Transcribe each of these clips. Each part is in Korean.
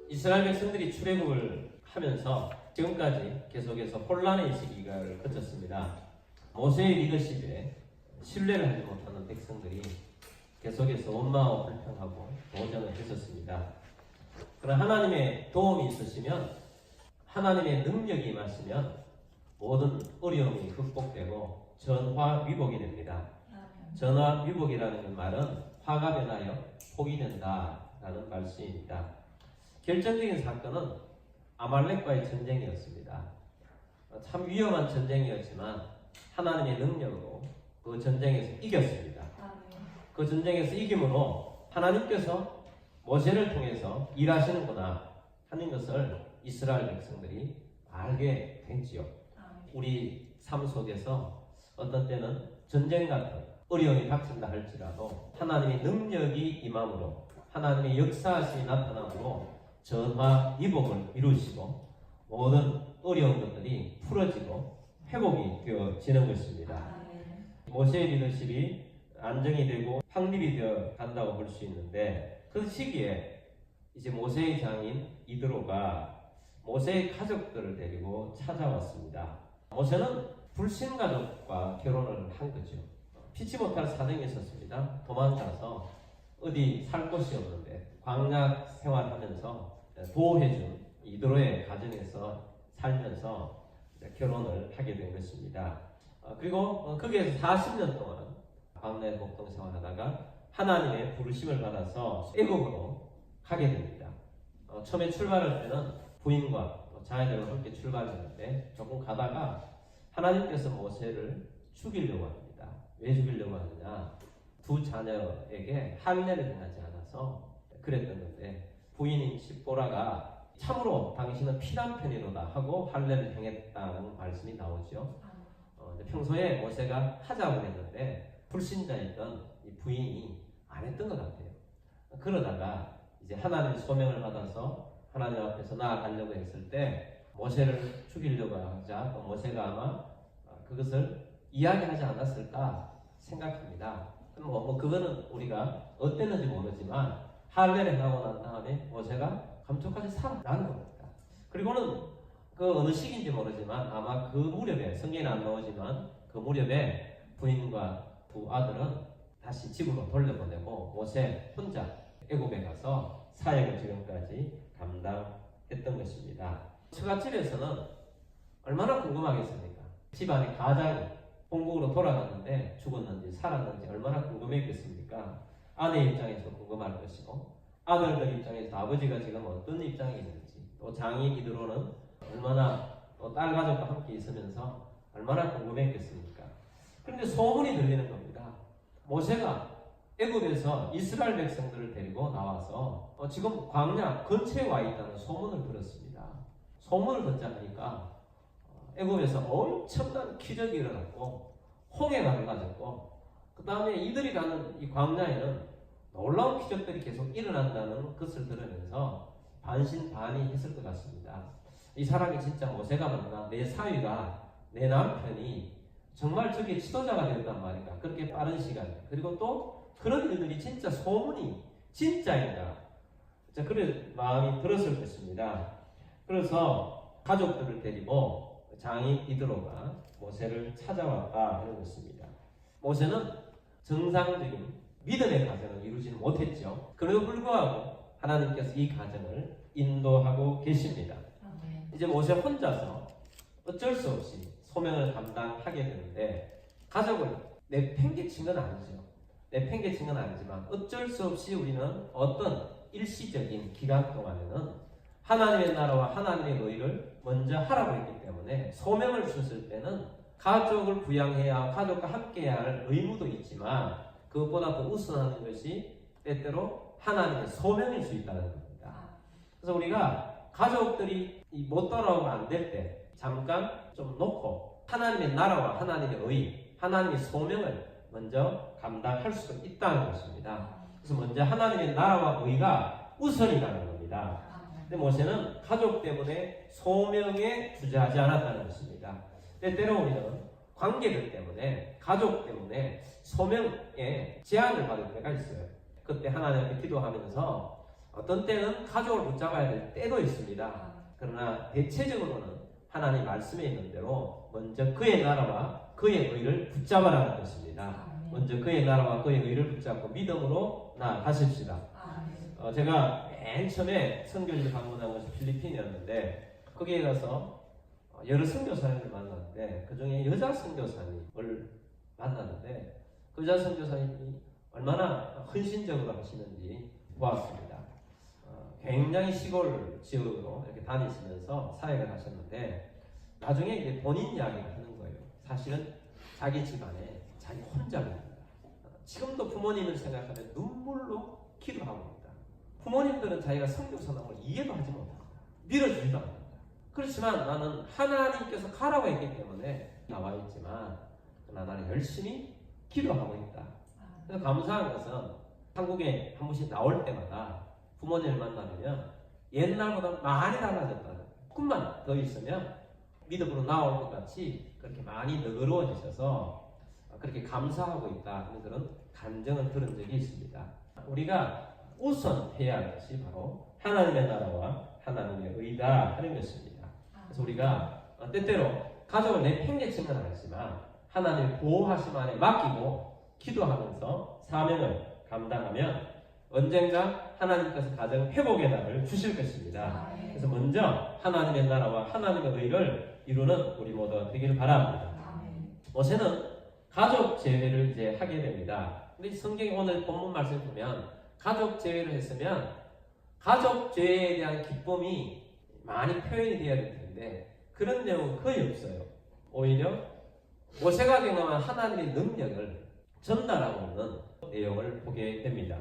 이스라엘 백성들이 출애굽을 하면서 지금까지 계속해서 혼란의 시기를 거쳤습니다. 모세의 리더십에 신뢰를 하지 못하는 백성들이 계속해서 원망하고 불평하고 도전을 했었습니다. 그러나 하나님의 도움이 있으시면, 하나님의 능력이 임하시면 모든 어려움이 극복되고 전화위복이 됩니다. 전화위복이라는 말은 화가 변하여 복이 된다라는 말씀입니다. 결정적인 사건은 아말렉과의 전쟁이었습니다. 참 위험한 전쟁이었지만 하나님의 능력으로 그 전쟁에서 이겼습니다. 그 전쟁에서 이김으로 하나님께서 모세를 통해서 일하시는구나 하는 것을 이스라엘 백성들이 알게 됐지요. 우리 삶 속에서 어떤 때는 전쟁 같은 어려움이 닥친다 할지라도 하나님의 능력이 임함으로, 하나님의 역사하심이 나타남으로 전화위복을 이루시고 모든 어려운 것들이 풀어지고 회복이 되어지는 것입니다. 모세의 리더십이 안정이 되고 확립이 되어 간다고 볼 수 있는데, 그 시기에 이제 모세의 장인 이드로가 모세의 가족들을 데리고 찾아왔습니다. 모세는 불신 가족과 결혼을 한 거죠. 피치 못할 사정이 있었습니다. 도망가서 어디 살 곳이 없는데 광야 생활하면서 보호해준 이드로의 가정에서 살면서 결혼을 하게 된 것입니다. 그리고 거기에서 40년 동안 광야의 목동 생활하다가 하나님의 부르심을 받아서 애국으로 가게 됩니다. 처음에 출발할 때는 부인과 자녀들과 함께 출발했는데 조금 가다가 하나님께서 모세를 죽이려고 합니다. 왜 죽이려고 하느냐? 두 자녀에게 할례를 행하지 않아서 그랬던 건데, 부인인 십보라가 참으로 당신은 피난편이로다 하고 할례를 행했다는 말씀이 나오죠. 평소에 모세가 하자고 했는데 불신자였던 이 부인이 안 했던 것 같아요. 그러다가 이제 하나님의 소명을 받아서 하나님 앞에서 나아가려고 했을 때 모세를 죽이려고 하자 모세가 아마 그것을 이야기하지 않았을까 생각합니다. 그거는 우리가 어땠는지 모르지만 할례를 하고 난 다음에 모세가 감쪽같이 살아나는 겁니다. 그리고는 그 어느 시기인지 모르지만 아마 그 무렵에, 성경에는 안 나오지만 그 무렵에 부인과 두 아들은 다시 집으로 돌려보내고 모세 혼자 애굽에 가서 사역을 지금까지 감당했던 것입니다. 처갓집에서는 얼마나 궁금하겠습니까? 집안의 가장이 본국으로 돌아갔는데 죽었는지 살았는지 얼마나 궁금했겠습니까? 아내 입장에서 궁금할 것이고, 아들들 입장에서 아버지가 지금 어떤 입장에 있는지, 또 장인 이드로는 얼마나 또 딸 가족과 함께 있으면서 얼마나 궁금했겠습니까? 그런데 소문이 들리는 겁니다. 모세가 애굽에서 이스라엘 백성들을 데리고 나와서 지금 광야 근처에 와 있다는 소문을 들었습니다. 소문을 듣자니까 애굽에서 엄청난 기적이 일어났고 홍해가 갈라졌고, 그 다음에 이들이 가는 이 광야에는 놀라운 기적들이 계속 일어난다는 것을 들으면서 반신반의했을 것 같습니다. 이 사람이 진짜 모세가 맞나? 내 사위가, 내 남편이 정말 저게 지도자가 되었단 말인가? 그렇게 빠른 시간, 그리고 또 그런 일들이 진짜 소문이 진짜인가? 그런 마음이 들었을 것입니다. 그래서 가족들을 데리고 장인 이드로가 모세를 찾아왔다 하는 것입니다. 모세는 정상적인 믿음의 가정을 이루지는 못했죠. 그래도 불구하고 하나님께서 이 가정을 인도하고 계십니다. 이제 모세 혼자서 어쩔 수 없이 소명을 감당하게 되는데, 가족을 내팽개친 건 아니죠. 내팽개친 건 아니지만 어쩔 수 없이 우리는 어떤 일시적인 기간 동안에는 하나님의 나라와 하나님의 의를 먼저 하라고 했기 때문에 소명을 주셨을 때는 가족을 부양해야, 가족과 함께해야 할 의무도 있지만 그것보다 더 우선하는 것이 때때로 하나님의 소명일 수 있다는 겁니다. 그래서 우리가 가족들이 못 따라오면 안 될 때 잠깐 좀 놓고 하나님의 나라와 하나님의 의, 하나님의 소명을 먼저 감당할 수 있다는 것입니다. 그래서 먼저 하나님의 나라와 의가 우선이라는 겁니다. 근데 모세는 가족 때문에 소명에 주저하지 않았다는 것입니다. 때때로 우리는 관계들 때문에, 가족 때문에 소명에 제한을 받을 때가 있어요. 그때 하나님 앞에 기도하면서 어떤 때는 가족을 붙잡아야 될 때도 있습니다. 그러나 대체적으로는 하나님 말씀에 있는 대로 먼저 그의 나라와 그의 의를 붙잡아라는 것입니다. 먼저 그의 나라와 그의 의를 붙잡고 믿음으로 나아가십시다. 제가 맨 처음에 선교지를 방문한 것이 필리핀이었는데 거기에 가서 여러 선교사님을 만났는데 그 중에 여자 선교사님을 만났는데 그 여자 선교사님이 얼마나 헌신적으로 하시는지 보았습니다. 굉장히 시골 지역으로 이렇게 다니시면서 사역을 하셨는데 나중에 이제 본인 이야기를 하는 거예요. 사실은 자기 집안에 자기 혼자입니다. 지금도 부모님을 생각하면 눈물로 기도하고 있다. 부모님들은 자기가 선교사님을 이해도 하지 못합니다. 밀어주지도 않습니다. 그렇지만 나는 하나님께서 가라고 했기 때문에 나와 있지만 그러나 나는 열심히 기도하고 있다. 그래서 감사한 것은 한국에 한 번씩 나올 때마다 부모님을 만나면 옛날보다 많이 달라졌다는 조금만 더 있으면 믿음으로 나올 것 같이 그렇게 많이 너그러워지셔서 그렇게 감사하고 있다는 그런 감정을 들은 적이 있습니다. 우리가 우선 해야 할 것이 바로 하나님의 나라와 하나님의 의다 하는 것입니다. 그래서 우리가 때때로 가족을 내팽개치는 건 아니지만 하나님의 보호하심 안에 맡기고 기도하면서 사명을 감당하면 언젠가 하나님께서 가정 회복의 날을 주실 것입니다. 그래서 먼저 하나님의 나라와 하나님의 의를 이루는 우리 모두가 되기를 바랍니다. 모세는 가족 제회를 이제 하게 됩니다. 근데 성경이 오늘 본문 말씀을 보면 가족 제회를 했으면 가족 제회에 대한 기쁨이 많이 표현이 되어야 될 텐데 그런 내용은 거의 없어요. 오히려 모세가 경험한 하나님의 능력을 전달하고 있는 내용을 보게 됩니다.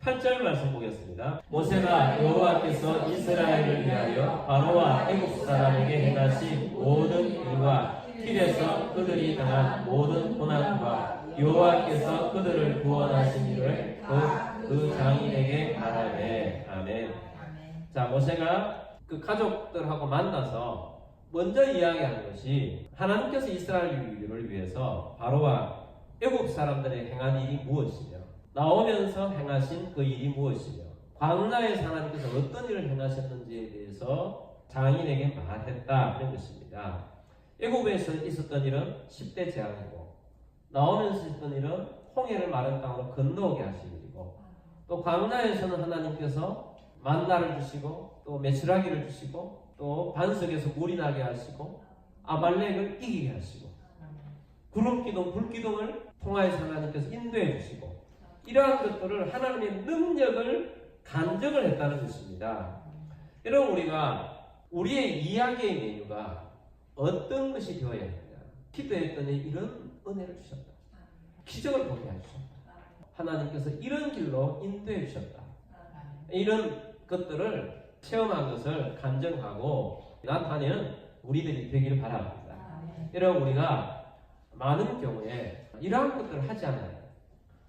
8절 말씀 보겠습니다. 모세가 여호와께서 이스라엘을 위하여 바로와 애국 사람에게 행하신 모든 일과 길에서 그들이 당한 모든 고난과 여호와께서 그들을 구원하신 일을 그 장인에게 말하되 아멘. 자, 모세가 그 가족들하고 만나서 먼저 이야기하는 것이 하나님께서 이스라엘을 위해서 바로와 애국 사람들의 행한 일이 무엇이며 나오면서 행하신 그 일이 무엇이며 광야에서 하나님께서 어떤 일을 행하셨는지에 대해서 장인에게 말했다 하는 것입니다. 애굽에서 있었던 일은 10대 재앙이고 나오면서 있었던 일은 홍해를 마른 땅으로 건너오게 하신 일이고 또 광야에서는 하나님께서 만나를 주시고 또 메추라기를 주시고 또 반석에서 물이 나게 하시고 아말렉을 이기게 하시고 구름기둥 불기둥을 통하여서 하나님께서 인도해 주시고 이러한 것들을 하나님의 능력을 간증을 했다는 것입니다. 여러분 우리가 우리의 이야기의 메뉴가 어떤 것이 되어야 하느냐. 기도했더니 이런 은혜를 주셨다. 기적을 보게 하셨다. 하나님께서 이런 길로 인도해 주셨다. 이런 것들을 체험한 것을 간증하고 나타내는 우리들이 되기를 바랍니다. 여러분 우리가 많은 경우에 이러한 것들을 하지 않아요.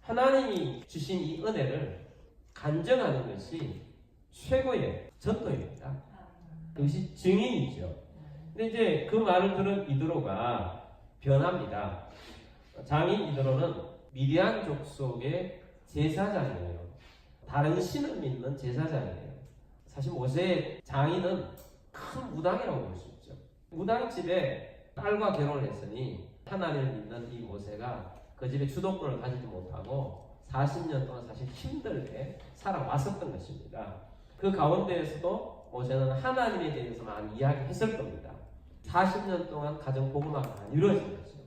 하나님이 주신 이 은혜를 간증하는 것이 최고의 전도입니다. 그것이 증인이죠. 근데 이제 그 말을 들은 이드로가 변합니다. 장인 이드로는 미디안 족속의 제사장이에요. 다른 신을 믿는 제사장이에요. 사실 모세의 장인은 큰 무당이라고 볼 수 있죠. 무당집에 딸과 결혼을 했으니 하나님을 믿는 이 모세가 그 집에 주도권을 가지지 못하고 40년 동안 사실 힘들게 살아왔었던 것입니다. 그 가운데에서도 모세는 하나님에 대해서 많이 이야기했을 겁니다. 40년 동안 가정 복음화가 안 이루어진 거죠.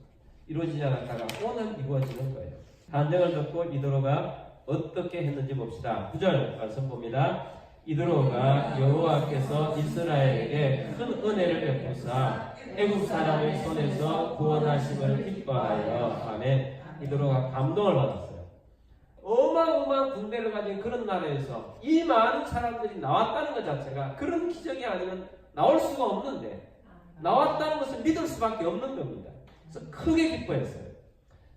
이루어지지 않았다가 오늘 이루어지는 거예요. 간증을 듣고 이드로가 어떻게 했는지 봅시다. 9절 말씀 봅니다. 이드로가 여호와께서 이스라엘에게 큰 은혜를 베푸사 애국 사람의 손에서 구원하심을 기뻐하여 아멘. 이드로가 감동을 받았어요. 어마어마한 군대를 가진 그런 나라에서 이 많은 사람들이 나왔다는 것 자체가 그런 기적이 아니면 나올 수가 없는데 나왔다는 것을 믿을 수밖에 없는 겁니다. 그래서 크게 기뻐했어요.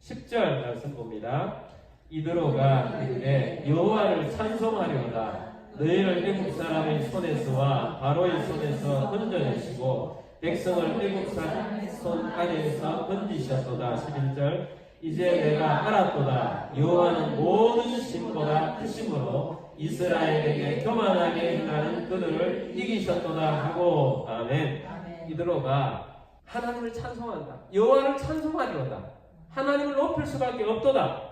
10절 말씀 봅니다. 이드로가 이르되 여호와를 찬송하려다 너희를 애국 사람의 손에서와 바로의 손에서 건져내시고 백성을 애국 사람의 손 아래에서 건지셨도다. 11절 이제 내가 알았도다. 여호와는 모든 신보다 크심으로 이스라엘에게 교만하게 행하는 그들을 이기셨도다 하고 아멘. 이드로가 하나님을 찬송한다. 여호와를 찬송하리로다. 하나님을 높일 수밖에 없도다.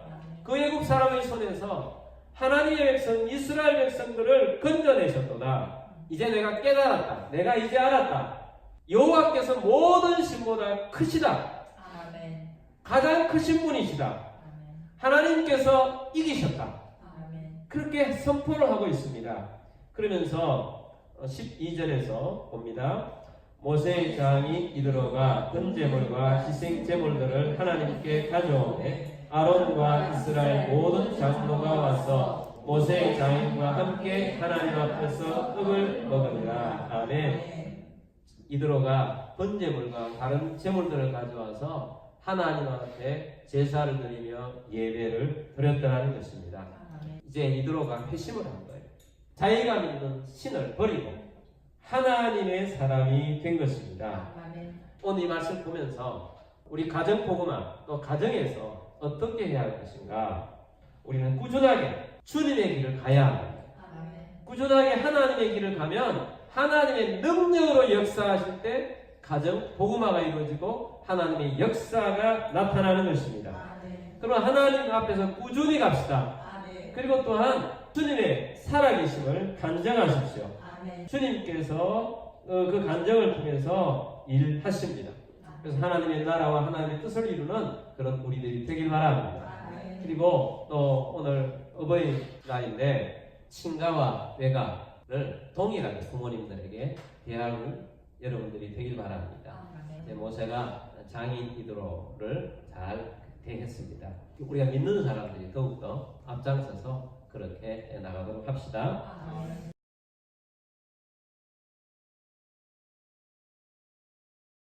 그 애국 사람의 손에서 하나님의 백성 이스라엘 백성들을 건져내셨도다. 이제 내가 깨달았다. 내가 이제 알았다. 여호와께서 모든 신보다 크시다. 가장 크신 분이시다. 하나님께서 이기셨다. 그렇게 선포를 하고 있습니다. 그러면서 12절에서 봅니다. 모세의 장이 이드로가 번제물과 희생제물들을 하나님께 가져오매 아론과 이스라엘 모든 장로가 와서 모세의 장인과 함께 하나님 앞에서 떡을 먹으리라. 아멘. 이드로가 번제물과 다른 제물들을 가져와서 하나님 앞에 제사를 드리며 예배를 드렸다는 것입니다. 이제 이드로가 회심을 한 거예요. 자기가 믿는 신을 버리고 하나님의 사람이 된 것입니다. 오늘 이 말씀 보면서 우리 가정복음화 또 가정에서 어떻게 해야 할 것인가? 우리는 꾸준하게 주님의 길을 가야 합니다. 꾸준하게 하나님의 길을 가면 하나님의 능력으로 역사하실 때 가정 복음화가 이루어지고 하나님의 역사가 나타나는 것입니다. 그럼 하나님 앞에서 꾸준히 갑시다. 그리고 또한 주님의 살아계심을 간증하십시오. 주님께서 그 간증을 통해서 일하십니다. 그래서 하나님의 나라와 하나님의 뜻을 이루는 그런 우리들이 되길 바랍니다. 그리고 또 오늘 어버이날인데 친가와 외가를 동일하게 부모님들에게 대하는 여러분들이 되길 바랍니다. 모세가 장인 이드로를 잘 대했습니다. 우리가 믿는 사람들이 더욱더 앞장서서 그렇게 나가도록 합시다.